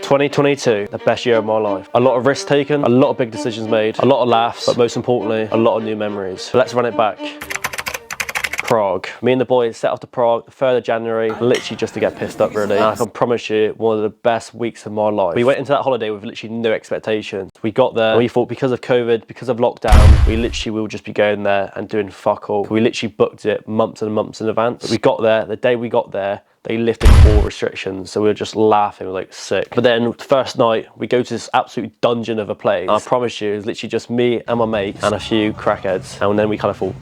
2022, the best year of my life. A lot of risks taken, a lot of big decisions made, a lot of laughs, but most importantly, a lot of new memories. So let's run it back. Prague. Me and the boys set off to Prague the 3rd of January, literally just to get pissed up really. And I can promise you, one of the best weeks of my life. We went into that holiday with literally no expectations. We got there and we thought because of COVID, because of lockdown, we literally will just be going there and doing fuck all. We literally booked it months and months in advance. But we got there, the day we got there, they lifted all restrictions, so we were just laughing, we were like sick. But then the first night, we go to this absolute dungeon of a place. And I promise you, it was literally just me and my mates and a few crackheads. And then we kind of thought,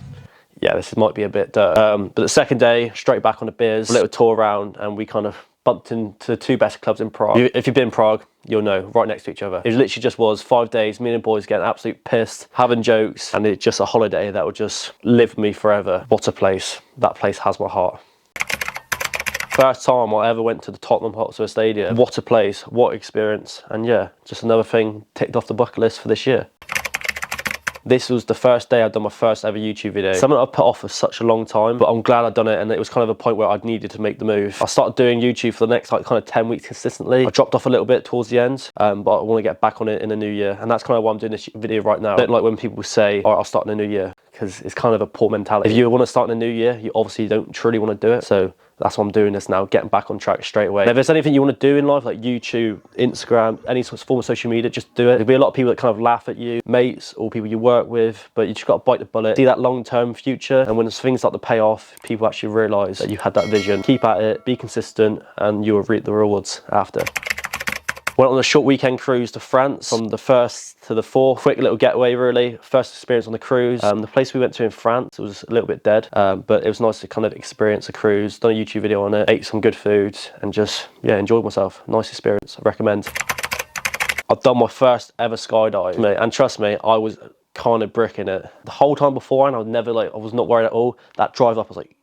yeah, this might be a bit dirt. But the second day, straight back on the beers, a little tour around, and we kind of bumped into the 2 best clubs in Prague. If you've been in Prague, you'll know, right next to each other. It literally just was 5 days, me and the boys getting absolutely pissed, having jokes, and it's just a holiday that would just live with me forever. What a place. That place has my heart. First time I ever went to the Tottenham Hotspur Stadium. What a place, what experience. And yeah, just another thing ticked off the bucket list for this year. This was the first day I'd done my first ever YouTube video. Something I put off for such a long time, but I'm glad I'd done it, and it was kind of a point where I'd needed to make the move. I started doing YouTube for the next like kind of 10 weeks consistently. I dropped off a little bit towards the end, but I want to get back on it in the new year, and that's kind of why I'm doing this video right now. I don't like when people say, all right, I'll start in the new year, because it's kind of a poor mentality. If you want to start in the new year, you obviously don't truly want to do it, so that's why I'm doing this now, getting back on track straight away. Now, if there's anything you want to do in life, like YouTube, Instagram, any sort of form of social media, just do it. There'll be a lot of people that kind of laugh at you, mates or people you work with, but you just got to bite the bullet, see that long-term future, and when things start to pay off, people actually realise that you had that vision. Keep at it, be consistent, and you will reap the rewards after. Went on a short weekend cruise to France from the 1st to the 4th. Quick little getaway really. First experience on the cruise. The place we went to in France, it was a little bit dead, but it was nice to kind of experience a cruise. Done a YouTube video on it, ate some good food and just, yeah, enjoyed myself. Nice experience, I recommend. I've done my first ever skydive, mate, and trust me, I was kind of bricking it. The whole time before, and I was not worried at all. That drive up, I was like,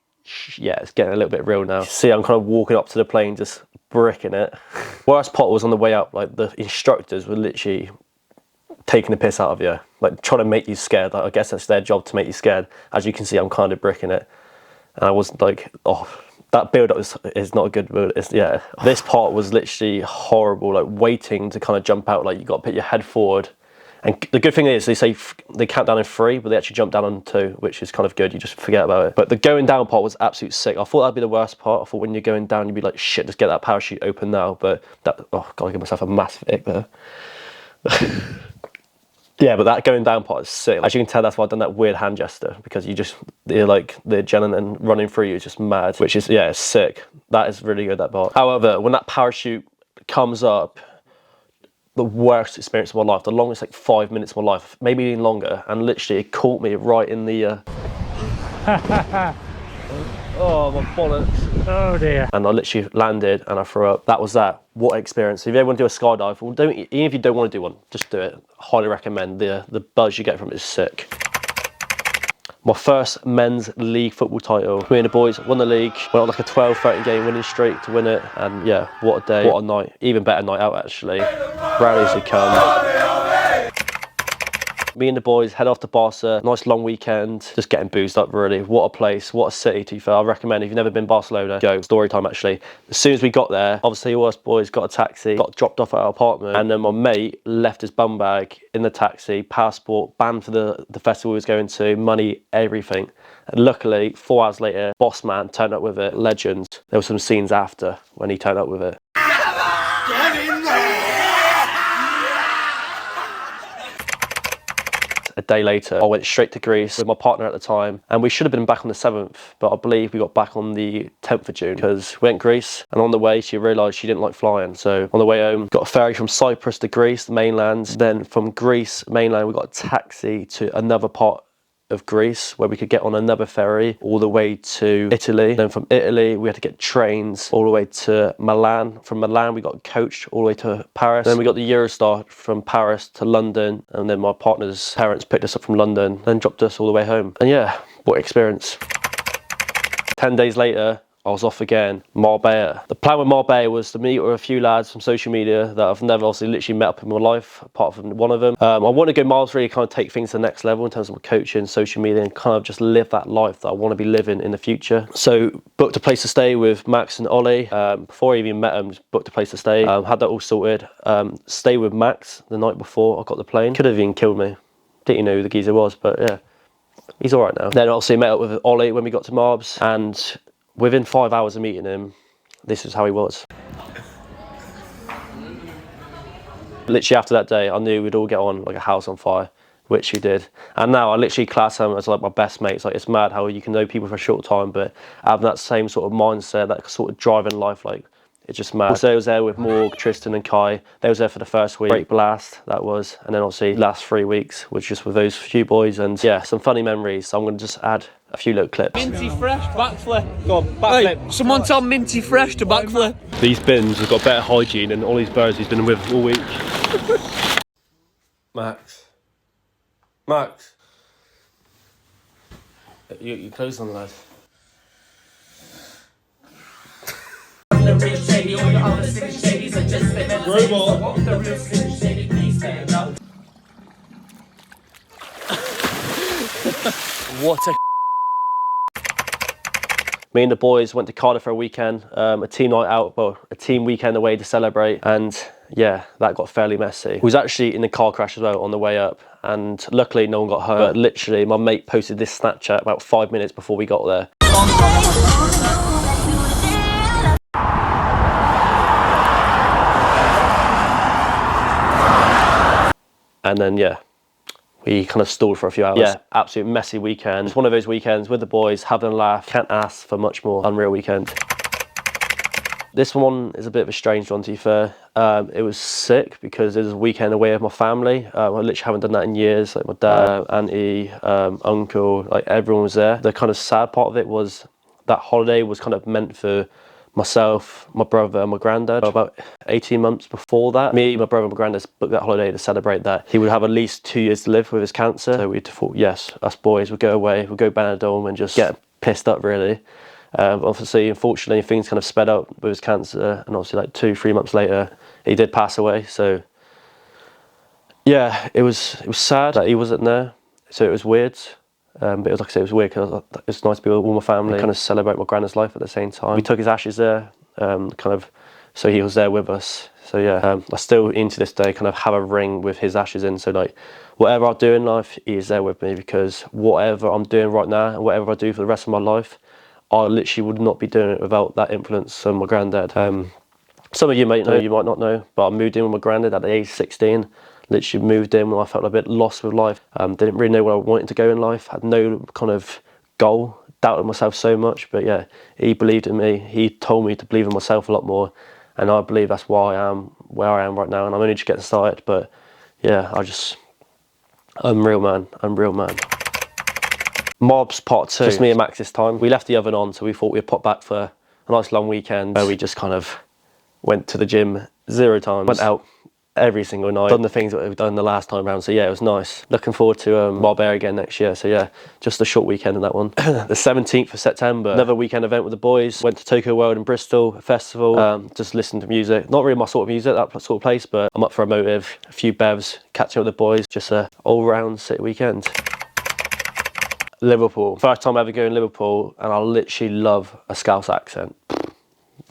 yeah, it's getting a little bit real now. See, I'm kind of walking up to the plane, just bricking it. Worst part was on the way up, like the instructors were literally taking the piss out of you, like trying to make you scared. Like, I guess that's their job, to make you scared. As you can see, I'm kind of bricking it. And I was like, oh, that build up is not a good build. Yeah, this part was literally horrible, like waiting to kind of jump out. Like you got to put your head forward. And the good thing is, they say they count down in 3, but they actually jump down on 2, which is kind of good. You just forget about it. But the going down part was absolutely sick. I thought that'd be the worst part. I thought when you're going down, you'd be like, shit, just get that parachute open now. But that, oh, gotta give myself a massive ick there. Yeah, but that going down part is sick. As you can tell, that's why I've done that weird hand gesture, because you're like, the adrenaline running through you is just mad, which is, yeah, it's sick. That is really good, that part. However, when that parachute comes up, the worst experience of my life, the longest like 5 minutes of my life, maybe even longer, and literally it caught me right in the oh, my bollocks. Oh dear. And I literally landed and I threw up. That was that. What experience. If you ever want to do a skydive, well, even if you don't want to do one, just do it. Highly recommend. The buzz you get from it is sick. My first men's league football title. Me and the boys won the league, went on like a 12-13 game winning streak to win it, and yeah, what a day, what a night. Even better night out actually. Rallies to come. Me and the boys head off to Barca, nice long weekend, just getting boozed up really. What a place, what a city to be fair. I recommend if you've never been to Barcelona, go. Story time actually. As soon as we got there, obviously all us boys got a taxi, got dropped off at our apartment, and then my mate left his bum bag in the taxi, passport, band for the festival he was going to, money, everything. And luckily, 4 hours later, boss man turned up with it, legend. There were some scenes after when he turned up with it. A day later, I went straight to Greece with my partner at the time, and we should have been back on the 7th, but I believe we got back on the 10th of June because we went to Greece, and on the way she realised she didn't like flying. So on the way home, got a ferry from Cyprus to Greece, the mainland. Then from Greece mainland, we got a taxi to another part of Greece where we could get on another ferry all the way to Italy. Then from Italy we had to get trains all the way to Milan. From Milan we got coached all the way to Paris. Then we got the Eurostar from Paris to London, and then my partner's parents picked us up from London, then dropped us all the way home. And yeah, what experience. 10 days later I was off again, Marbella. The plan with Marbella was to meet with a few lads from social media that I've never obviously literally met up in my life, apart from one of them. I want to go miles, really kind of take things to the next level in terms of my coaching, social media, and kind of just live that life that I want to be living in the future. So booked a place to stay with Max and Ollie. Before I even met them, just booked a place to stay. Had that all sorted. Stayed with Max the night before I got the plane. Could have even killed me. Didn't even know who the geezer was, but yeah. He's all right now. Then obviously met up with Ollie when we got to Marbs, and within 5 hours of meeting him, this is how he was. Literally after that day, I knew we'd all get on like a house on fire, which we did. And now I literally class him as like my best mates. Like, it's mad how you can know people for a short time, but having that same sort of mindset, that sort of drive in life, like, it's just mad. Also, I was there with Morg, Tristan and Kai. They was there for the first week. Great blast, that was. And then obviously last 3 weeks was just with those few boys, and yeah, some funny memories. So I'm gonna just add a few little clips. Minty fresh backflip. Go on, backflip. Hey, someone tell Minty fresh to backflip. These bins have got better hygiene than all these birds he's been with all week. Max. Max. You close on, lad. Robot. What a Me and the boys went to Cardiff for a weekend, a team night out, well, a team weekend away to celebrate, and yeah, that got fairly messy. We was actually in the car crash as well on the way up, and luckily no one got hurt, but literally my mate posted this Snapchat about 5 minutes before we got there. And then, yeah, we kind of stalled for a few hours. Yeah, absolute messy weekend. It's one of those weekends with the boys, having a laugh. Can't ask for much more. Unreal weekend. This one is a bit of a strange one, to be fair. It was sick because it was a weekend away with my family. I literally haven't done that in years. Like my dad, auntie, uncle, like everyone was there. The kind of sad part of it was that holiday was kind of meant for myself, my brother and my granddad. About 18 months before that, me, my brother and my granddad booked that holiday to celebrate that. He would have at least 2 years to live with his cancer. So we thought, yes, us boys would go away, we'll go Benidorm and just get pissed up, really. Obviously, unfortunately, things kind of sped up with his cancer, and obviously like 2-3 months later, he did pass away. So yeah, it was sad that he wasn't there. So it was weird. But it was, like I said, it was weird because it's nice to be with all my family and kind of celebrate my granddad's life at the same time. We took his ashes there, so he was there with us. So yeah, I still, into this day, kind of have a ring with his ashes in. So like, whatever I do in life, he is there with me, because whatever I'm doing right now and whatever I do for the rest of my life, I literally would not be doing it without that influence of my granddad. Some of you might know, you might not know, but I moved in with my granddad at the age of 16. Literally moved in when I felt a bit lost with life. Didn't really know where I wanted to go in life. Had no kind of goal. Doubted myself so much. But yeah, he believed in me. He told me to believe in myself a lot more. And I believe that's why I am where I am right now. And I'm only just getting started. But yeah, unreal man. Mobs part 2. Just me and Max this time. We left the oven on, so we thought we'd pop back for a nice long weekend where we just kind of went to the gym 0 times. Went out every single night, done the things that we've done the last time round. So yeah, it was nice. Looking forward to Marbella again next year. So yeah, just a short weekend in that one. The 17th of September, another weekend event with the boys. Went to Tokyo World in Bristol, a festival. Just listened to music. Not really my sort of music, that sort of place, but I'm up for a motive, a few bevs, catching up with the boys. Just a all-round city weekend. Liverpool. First time ever going to Liverpool, and I literally love a Scouse accent.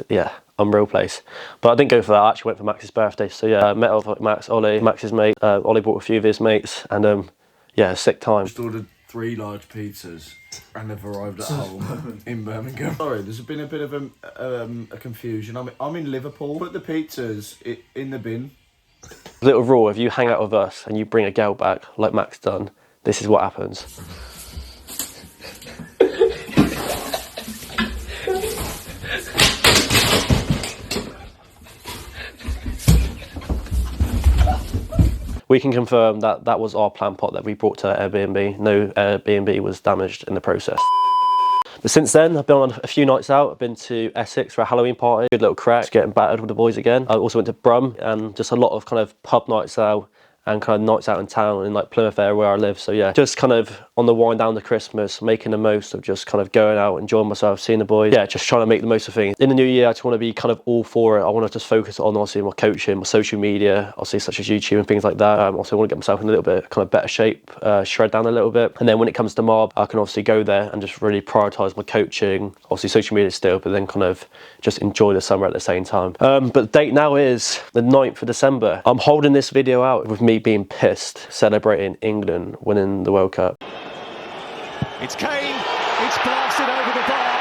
Yeah, unreal place. But I didn't go for that, I actually went for Max's birthday. So yeah, met up with Max, Ollie, Max's mate. Ollie brought a few of his mates, and yeah, sick time. Just ordered 3 large pizzas and they've arrived at home in Birmingham. Sorry, there's been a bit of a confusion. I'm in Liverpool. Put the pizzas in the bin. Little rule, if you hang out with us and you bring a girl back, like Max done, this is what happens. We can confirm that that was our plant pot that we brought to Airbnb. No Airbnb was damaged in the process. But since then, I've been on a few nights out. I've been to Essex for a Halloween party. Good little crack, just getting battered with the boys again. I also went to Brum, and just a lot of kind of pub nights out and kind of nights out in town in like Plymouth area where I live. So yeah, just kind of on the wind down to Christmas, making the most of just kind of going out, enjoying myself, seeing the boys. Yeah, just trying to make the most of things. In the new year, I just want to be kind of all for it. I want to just focus on obviously my coaching, my social media, obviously such as YouTube and things like that. Also want to get myself in a little bit kind of better shape, shred down a little bit. And then when it comes to mob, I can obviously go there and just really prioritize my coaching, obviously social media still, but then kind of just enjoy the summer at the same time. But the date now is the 9th of December. I'm holding this video out with me being pissed, celebrating England winning the World Cup. It's Kane, it's blasted over the bar.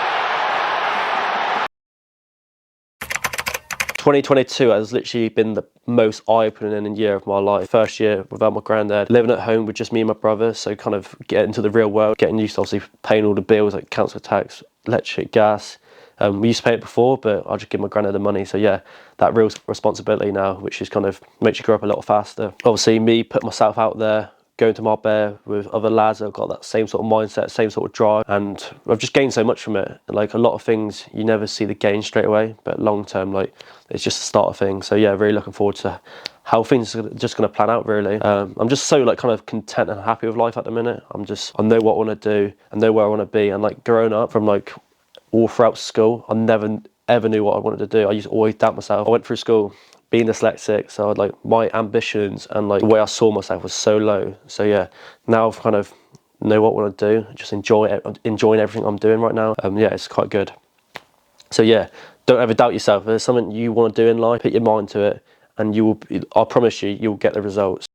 2022 has literally been the most eye-opening year of my life. First year without my granddad, living at home with just me and my brother, so kind of getting into the real world, getting used to obviously paying all the bills like council tax, electric, gas. We used to pay it before, but I just give my granddad the money. So yeah, that real responsibility now, which is kind of makes you grow up a little faster. Obviously me putting myself out there, going to Marbella with other lads that have got that same sort of mindset, same sort of drive, and I've just gained so much from it. Like a lot of things, you never see the gain straight away, but long term, like it's just the start of things. So yeah, really looking forward to how things are just going to plan out really. I'm just so like kind of content and happy with life at the minute. I know what I want to do, I know where I want to be, and like growing up from like all throughout school, I never ever knew what I wanted to do. I used to always doubt myself. I went through school being dyslexic, so I'd like my ambitions and like the way I saw myself was so low. So yeah, now I've kind of know what I want to do, just enjoy it. I'm enjoying everything I'm doing right now. Yeah, it's quite good. So yeah, don't ever doubt yourself. If there's something you want to do in life, put your mind to it, and I promise you, you'll get the results.